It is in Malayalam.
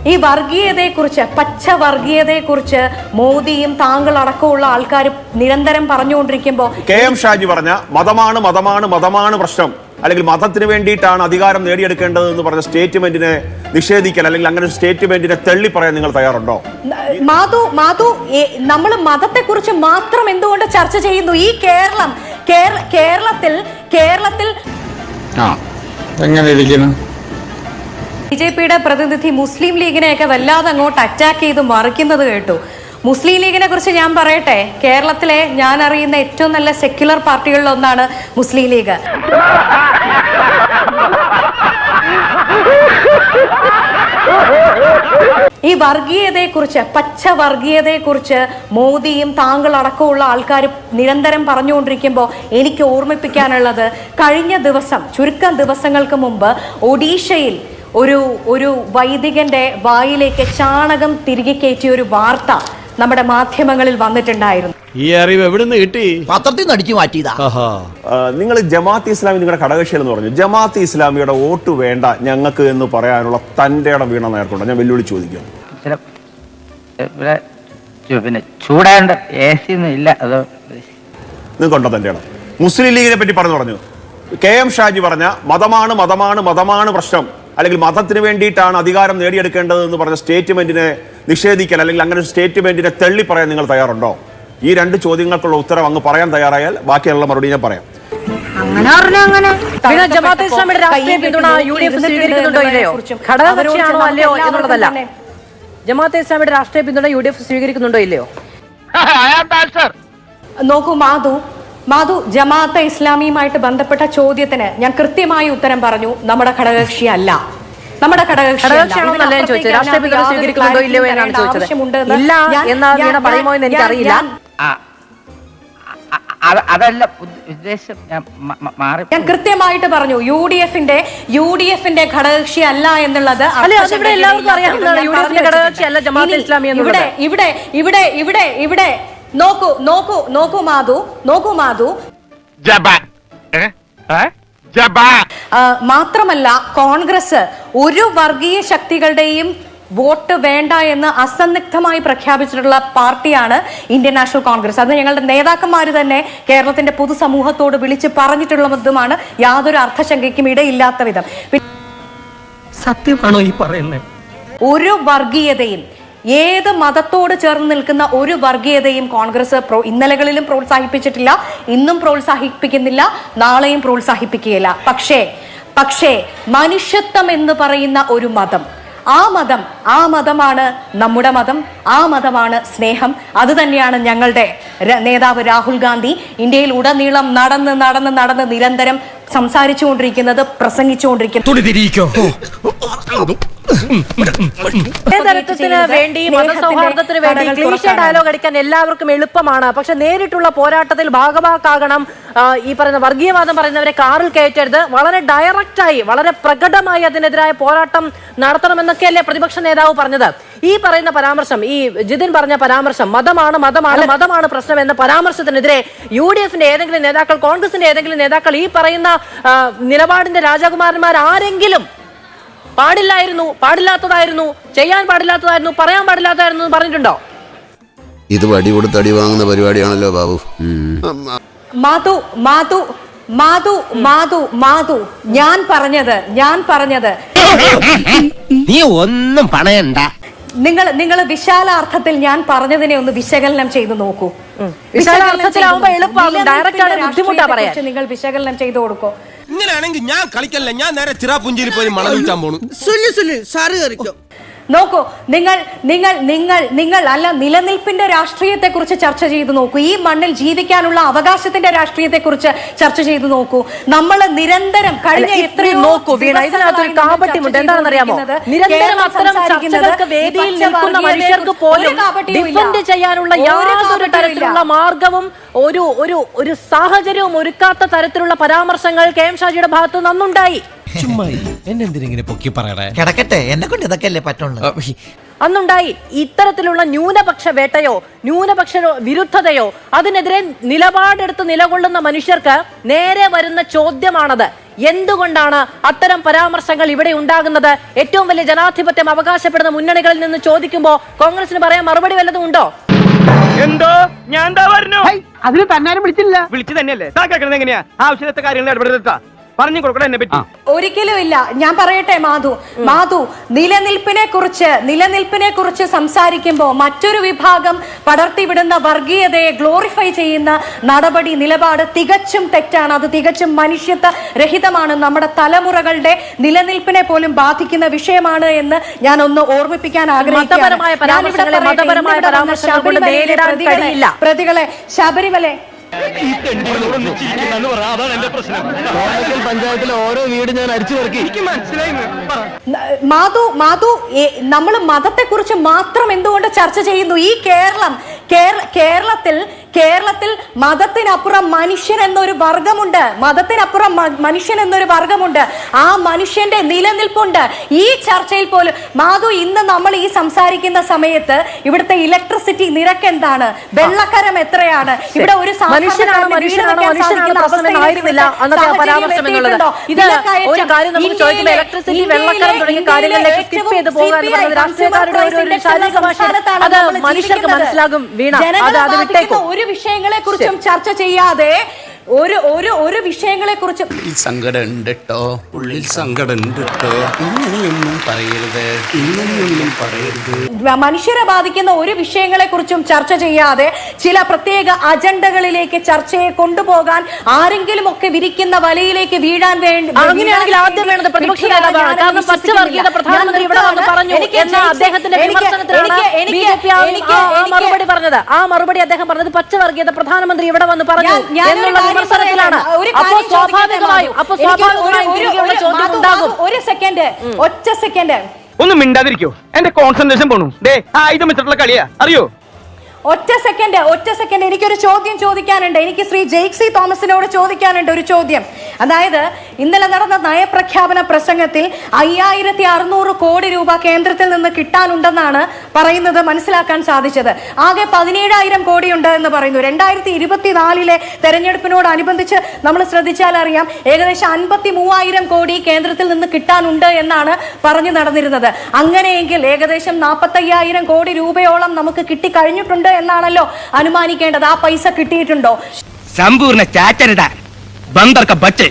ഈ വർഗീയതയെക്കുറിച്ച്, പച്ച വർഗീയതയെക്കുറിച്ച് മോദിയും താങ്കൾ അടക്കമുള്ള ആൾക്കാർ നിരന്തരം പറഞ്ഞുകൊണ്ടിരിക്കുമ്പോൾ KM ഷാജി പറഞ്ഞ മതമാണ് പ്രശ്നം, അല്ലെങ്കിൽ മതത്തിന് വേണ്ടിയിട്ടാണ് അധികാരം നേടിയെടുക്കേണ്ടത് എന്ന് പറഞ്ഞ സ്റ്റേറ്റ്മെന്റിനെ നിഷേധിക്കൽ, അല്ലെങ്കിൽ അങ്ങനെ സ്റ്റേറ്റ്മെന്റിനെ തള്ളി പറയാൻ നിങ്ങൾ തയ്യാറുണ്ടോ? മാധു നമ്മൾ മതത്തെക്കുറിച്ച് മാത്രം എന്തുകൊണ്ട് ചർച്ച ചെയ്യുന്നു? ഈ കേരളത്തിൽ എങ്ങനെ ഇരിക്കുന്നു? BJP-യുടെ പ്രതിനിധി മുസ്ലിം ലീഗിനെയൊക്കെ വല്ലാതെ അങ്ങോട്ട് അറ്റാക്ക് ചെയ്ത് മറിക്കുന്നത് കേട്ടു. മുസ്ലിം ലീഗിനെ കുറിച്ച് ഞാൻ പറയട്ടെ, കേരളത്തിലെ ഞാൻ അറിയുന്ന ഏറ്റവും നല്ല സെക്യുലർ പാർട്ടികളിൽ ഒന്നാണ് മുസ്ലിം ലീഗ്. ഈ വർഗീയതയെക്കുറിച്ച്, പച്ച വർഗീയതയെക്കുറിച്ച് മോദിയും താങ്കൾ അടക്കമുള്ള ആൾക്കാർ നിരന്തരം പറഞ്ഞുകൊണ്ടിരിക്കുമ്പോൾ എനിക്ക് ഓർമ്മിപ്പിക്കാനുള്ളത്, കഴിഞ്ഞ ദിവസം, ചുരുക്കം ദിവസങ്ങൾക്ക് മുമ്പ് ഒഡീഷയിൽ ഒരു വൈദികന്റെ വായിലേക്ക് ചാണകം തിരികെ കയറ്റിയ ഒരു വാർത്ത നമ്മുടെ മാധ്യമങ്ങളിൽ വന്നിട്ടുണ്ടായിരുന്നു. ഈ അറിവ് എവിടുന്ന് കിട്ടി? പത്രത്തിൽ നിന്ന് അടിച്ചു മാറ്റിയതാ. നിങ്ങൾ ജമാഅത്ത് ഇസ്ലാമി നിങ്ങളുടെ ഘടകകക്ഷികൾ എന്ന് പറഞ്ഞു. ജമാഅത്ത് ഇസ്ലാമിയുടെ വോട്ട് വേണ്ട ഞങ്ങൾക്ക് എന്ന് പറയാനുള്ള തന്റെ ഇടം വീണ നേർക്കുണ്ടോ? ഞാൻ വെല്ലുവിളി ചോദിക്കും. പിന്നെ ചൂടാണ്ട് AC ഇല്ല, അത് നിങ്ങൾക്കുണ്ടോ തന്റെ ഇടം? മുസ്ലിം ലീഗിനെ പറ്റി പറഞ്ഞു. KM ഷാജി പറഞ്ഞ മതമാണ് പ്രശ്നം, അല്ലെങ്കിൽ മതത്തിന് വേണ്ടിയിട്ടാണ് അധികാരം നേടിയെടുക്കേണ്ടത് എന്ന് പറഞ്ഞ സ്റ്റേറ്റ്മെന്റിനെ നിഷേധിക്കൽ, അല്ലെങ്കിൽ അങ്ങനെ സ്റ്റേറ്റ്മെന്റിനെ തള്ളി പറയാൻ നിങ്ങൾ തയ്യാറുണ്ടോ? ഈ രണ്ട് ചോദ്യങ്ങൾക്കുള്ള ഉത്തരം അങ്ങ് പറയാൻ തയ്യാറായാൽ ബാക്കിയുള്ള മറുപടി ഞാൻ പറയാം. ജമാഅത്തെ ഇസ്ലാമിയുടെ രാഷ്ട്രീയ പിന്തുണ UDF സ്വീകരിക്കുന്നുണ്ടോ ഇല്ലയോ, ഘടകകക്ഷിയാണോ അല്ലയോ എന്നുള്ളതല്ല. ജമാഅത്തെ ഇസ്ലാമിയുടെ രാഷ്ട്രീയ പിന്തുണ UDF സ്വീകരിക്കുന്നുണ്ടോ ഇല്ലയോ? നോക്കൂ മാധു, ജമാഅത്തെ ഇസ്ലാമിയുമായിട്ട് ബന്ധപ്പെട്ട ചോദ്യത്തിന് ഞാൻ കൃത്യമായി ഉത്തരം പറഞ്ഞു. നമ്മുടെ ഘടകകക്ഷി അല്ല. നമ്മുടെ ഘടകകക്ഷിയാണോന്നല്ല ഞാൻ ചോദിച്ചത്, രാഷ്ട്രീയ പിന്തുണ സ്വീകരിക്കുന്നുണ്ടോ ഇല്ലയോ എന്നാണ് ചോദിച്ചത്. ഇല്ല എന്ന് പറയുമോ എന്ന് എനിക്കറിയില്ല. അതല്ല ഉദ്ദേശം, ഞാൻ കൃത്യമായിട്ട് പറഞ്ഞു. UDF-ന്റെ ഘടകകക്ഷി അല്ല എന്നുള്ളത് എല്ലാവർക്കും അറിയാവുന്നതാണ്. UDF-ന്റെ ഘടകകക്ഷി അല്ല ജമാഅത്തെ ഇസ്ലാമി എന്നുള്ളത്. ഇവിടെ നോക്കൂ മാധു, മാത്രമല്ല കോൺഗ്രസ് ഒരു വർഗീയ ശക്തികളുടെയും വോട്ട് വേണ്ട എന്ന് അസന്നിഗ്ധമായി പ്രഖ്യാപിച്ചിട്ടുള്ള പാർട്ടിയാണ് ഇന്ത്യൻ നാഷണൽ കോൺഗ്രസ്. അത് ഞങ്ങളുടെ നേതാക്കന്മാർ തന്നെ കേരളത്തിന്റെ പൊതുസമൂഹത്തോട് വിളിച്ച് പറഞ്ഞിട്ടുള്ളതുമാണ്. യാതൊരു അർത്ഥശങ്കയ്ക്കും ഇടയില്ലാത്ത വിധം. സത്യമാണോ ഈ പറയുന്നത്? ഒരു വർഗീയതയും, ഏത് മതത്തോട് ചേർന്ന് നിൽക്കുന്ന ഒരു വർഗീയതയും കോൺഗ്രസ് ഇന്നലകളിലും പ്രോത്സാഹിപ്പിച്ചിട്ടില്ല, ഇന്നും പ്രോത്സാഹിപ്പിക്കുന്നില്ല, നാളെയും പ്രോത്സാഹിപ്പിക്കുകയില്ല. പക്ഷേ മനുഷ്യത്വം എന്ന് പറയുന്ന ഒരു മതം, ആ മതമാണ് നമ്മുടെ മതം, ആ മതമാണ് സ്നേഹം. അത് തന്നെയാണ് ഞങ്ങളുടെ നേതാവ് രാഹുൽ ഗാന്ധി ഇന്ത്യയിൽ ഉടനീളം നടന്ന് നിരന്തരം സംസാരിച്ചുകൊണ്ടിരിക്കുന്നത്, പ്രസംഗിച്ചുകൊണ്ടിരിക്കുന്നത്. വേണ്ടി മതസൗഹാർദ്ദത്തിന് വേണ്ടി ക്ലീഷേ ഡയലോഗ് അടിക്കാൻ എല്ലാവർക്കും എളുപ്പമാണ്. പക്ഷെ നേരിട്ടുള്ള പോരാട്ടത്തിൽ ഭാഗമാക്കാകണം. ഈ പറയുന്ന വർഗീയവാദം പറയുന്നവരെ കാറിൽ കയറ്റരുത്. വളരെ ഡയറക്റ്റായി, വളരെ പ്രകടമായി അതിനെതിരായ പോരാട്ടം നടത്തണമെന്നൊക്കെയല്ലേ പ്രതിപക്ഷ നേതാവ് പറഞ്ഞത്. ഈ പറയുന്ന പരാമർശം, ഈ ജിതിൻ പറഞ്ഞ പരാമർശം, മതമാണ് പ്രശ്നം എന്ന പരാമർശത്തിനെതിരെ UDF-ന്റെ ഏതെങ്കിലും നേതാക്കൾ, കോൺഗ്രസിന്റെ ഏതെങ്കിലും നേതാക്കൾ ഈ പറയുന്ന നിലപാടിന്റെ രാജകുമാരന്മാർ ആരെങ്കിലും പാടില്ലാത്തതായിരുന്നു, ചെയ്യാൻ പാടില്ലാത്തതായിരുന്നു, പറയാൻ പാടില്ലാത്തതായിരുന്നു പറഞ്ഞിട്ടുണ്ടോ? ഇത് വടി കൊടുത്ത് അടി വാങ്ങുന്ന പരിപാടിയാണല്ലോ ബാബു. മാധു, ഞാൻ പറഞ്ഞത് നീ ഒന്നും പണയണ്ട. നിങ്ങൾ വിശാലാർത്ഥത്തിൽ ഞാൻ പറഞ്ഞതിനെ ഒന്ന് വിശകലനം ചെയ്ത് നോക്കൂ. വിശാലാർത്ഥത്തിലാവുമ്പോ എളുപ്പമാകും, ഡയറക്റ്റ് ആണ് ബുദ്ധിമുട്ടാ പറയാൻ. നിങ്ങൾ വിശകലനം ചെയ്ത് കൊടുക്കോ. ഇങ്ങനെയാണെങ്കിൽ ഞാൻ കളിക്കല്ല, ഞാൻ നേരെ ചിറാപുഞ്ചിയിൽ പോയി മണൽ വിൽക്കാൻ പോണു. നോക്കൂ, നിങ്ങൾ അല്ല, നിലനിൽപ്പിന്റെ രാഷ്ട്രീയത്തെ കുറിച്ച് ചർച്ച ചെയ്തു നോക്കൂ. ഈ മണ്ണിൽ ജീവിക്കാനുള്ള അവകാശത്തിന്റെ രാഷ്ട്രീയത്തെ കുറിച്ച് ചർച്ച ചെയ്തു നോക്കൂ. നമ്മൾ നിരന്തരം കഴിഞ്ഞ എത്രയോ നോക്കൂ വീണ, ഇതിനകത്തൊരു കാപട്യമുണ്ട്. എന്താണെന്നറിയാമോ? നിരന്തരം അത്തരം ചർച്ചകൾക്ക് വേദിയിൽ നിൽക്കുന്ന മനുഷ്യർക്ക് പോലും ഡിഫെൻഡ് ചെയ്യാനുള്ള യാതൊരു തരത്തിലുള്ള മാർഗവും ഒരു സാഹചര്യവും ഒരുക്കാത്ത തരത്തിലുള്ള പരാമർശങ്ങൾ KM ഷാജിയുടെ ഭാഗത്ത് നിന്നുണ്ടായി. എന്നെന്തിനെ പൊക്കി പറയണേ? കിടക്കട്ടെ, എന്നെ കൊണ്ട് ഇതൊക്കെ അല്ലേ പറ്റുള്ളൂ. അന്നുണ്ടായി ഇത്തരത്തിലുള്ള ന്യൂനപക്ഷ വേട്ടയോ ന്യൂനപക്ഷ വിരുദ്ധതയോ അതിനെതിരെ നിലപാടെടുത്ത് നിലകൊള്ളുന്ന മനുഷ്യർക്ക് നേരെ വരുന്ന ചോദ്യമാണത്. എന്തുകൊണ്ടാണ് അത്തരം പരാമർശങ്ങൾ ഇവിടെ ഉണ്ടാകുന്നത്? ഏറ്റവും വലിയ ജനാധിപത്യം അവകാശപ്പെടുന്ന മുന്നണികളിൽ നിന്ന് ചോദിക്കുമ്പോൾ കോൺഗ്രസിന് പറയാൻ മറുപടി വല്ലതും ഉണ്ടോ? എന്തോ ഞാൻ എന്താ പറഞ്ഞു അതിന് തന്നാരും വിളിച്ചില്ല വിളിച്ചു തന്നെയല്ലേ താ കേൾക്കണത് എങ്ങനെയാ ആവശ്യത്തെ കാര്യങ്ങൾ ഇടപെടുത്താ പറഞ്ഞു കൊടുക്കണം എന്നെ പറ്റി. ഒരിക്കലും ഇല്ല. ഞാൻ പറയട്ടെ മാധു നിലനിൽപ്പിനെ കുറിച്ച് സംസാരിക്കുമ്പോൾ മറ്റൊരു വിഭാഗം പടർത്തിവിടുന്ന വർഗീയതയെ ഗ്ലോറിഫൈ ചെയ്യുന്ന നിലപാട് തികച്ചും തെറ്റാണ്. അത് തികച്ചും മനുഷ്യത്വ രഹിതമാണ്. നമ്മുടെ തലമുറകളുടെ നിലനിൽപ്പിനെ പോലും ബാധിക്കുന്ന വിഷയമാണ് എന്ന് ഞാൻ ഒന്ന് ഓർമ്മിപ്പിക്കാൻ ആഗ്രഹിക്കുന്നു. പ്രതികളെ ശബരിമല പഞ്ചായത്തിലെ ഓരോ വീട് ഞാൻ അരിച്ചു പെറുക്കി എനിക്ക് മനസ്സിലായി. മാധു നമ്മൾ മതത്തെ കുറിച്ച് മാത്രം എന്തുകൊണ്ട് ചർച്ച ചെയ്യുന്നു? ഈ കേരളത്തിൽ മതത്തിനപ്പുറം മനുഷ്യൻ എന്നൊരു വർഗമുണ്ട്. ആ മനുഷ്യന്റെ നിലനിൽപ്പുണ്ട് ഈ ചർച്ചയിൽ പോലും. മാധു, ഇന്ന് നമ്മൾ ഈ സംസാരിക്കുന്ന സമയത്ത് ഇവിടുത്തെ ഇലക്ട്രിസിറ്റി നിരക്ക് എന്താണ്? വെള്ളക്കരം എത്രയാണ്? ഇവിടെ ഒരു ഒരു വിഷയങ്ങളെ കുറിച്ചും ചർച്ച ചെയ്യാതെ ഒരു വിഷയങ്ങളെ കുറിച്ചും മനുഷ്യരെ ബാധിക്കുന്ന ഒരു വിഷയങ്ങളെ കുറിച്ചും ചർച്ച ചെയ്യാതെ ചില പ്രത്യേക അജണ്ടകളിലേക്ക് ചർച്ചയെ കൊണ്ടുപോകാൻ ആരെങ്കിലും ഒക്കെ വിരിക്കുന്ന വലയിലേക്ക് വീഴാൻ വേണ്ടി അങ്ങനെയാണെങ്കിൽ ആദ്യം വേണ്ടത് പ്രതിപക്ഷ നേതാവാണ്. കാരണം പച്ചവർഗീയത പ്രധാനമന്ത്രി ഇവിടെ വന്ന് പറഞ്ഞു എന്ന അദ്ദേഹത്തിന്റെ വിമർശനത്തിലാണ് ആ മറുപടി പറഞ്ഞത്. ആ മറുപടി അദ്ദേഹം പറഞ്ഞത് പച്ചവർഗീയത പ്രധാനമന്ത്രി ഇവിടെ വന്ന് പറഞ്ഞു എന്നുള്ള വിമർശനത്തിലാണ്. അപ്പോൾ സ്വാഭാവികമായും ഒറ്റ സെക്കൻഡ് ഒന്നും മിണ്ടാതിരിക്കോ, എന്റെ കോൺസെൻട്രേഷൻ പോണു. ആയുധം വെച്ചിട്ടുള്ള കളിയാ അറിയോ? ഒറ്റ സെക്കൻഡ് എനിക്കൊരു ചോദ്യം ചോദിക്കാനുണ്ട്. എനിക്ക് ശ്രീ ജെയ്ക്സി തോമസിനോട് ചോദിക്കാനുണ്ട് ഒരു ചോദ്യം. അതായത് ഇന്നലെ നടന്ന നയപ്രഖ്യാപന പ്രസംഗത്തിൽ 5600 കോടി രൂപ കേന്ദ്രത്തിൽ നിന്ന് കിട്ടാനുണ്ടെന്നാണ് പറയുന്നത്, മനസ്സിലാക്കാൻ സാധിച്ചത്. ആകെ 17,000 കോടിയുണ്ട് എന്ന് പറയുന്നു. 2024 തെരഞ്ഞെടുപ്പിനോടനുബന്ധിച്ച് നമ്മൾ ശ്രദ്ധിച്ചാൽ അറിയാം ഏകദേശം 53,000 കോടി കേന്ദ്രത്തിൽ നിന്ന് കിട്ടാനുണ്ട് എന്നാണ് പറഞ്ഞു നടന്നിരുന്നത്. അങ്ങനെയെങ്കിൽ ഏകദേശം 45,000 കോടി രൂപയോളം നമുക്ക് കിട്ടിക്കഴിഞ്ഞിട്ടുണ്ട് എന്നാണല്ലോ അനുമാനിക്കേണ്ടത്. ആ പൈസ കിട്ടിയിട്ടുണ്ടോ? സമ്പൂർണ്ണ ചാറ്റരുട ബന്ദർക്ക ബച്ചേ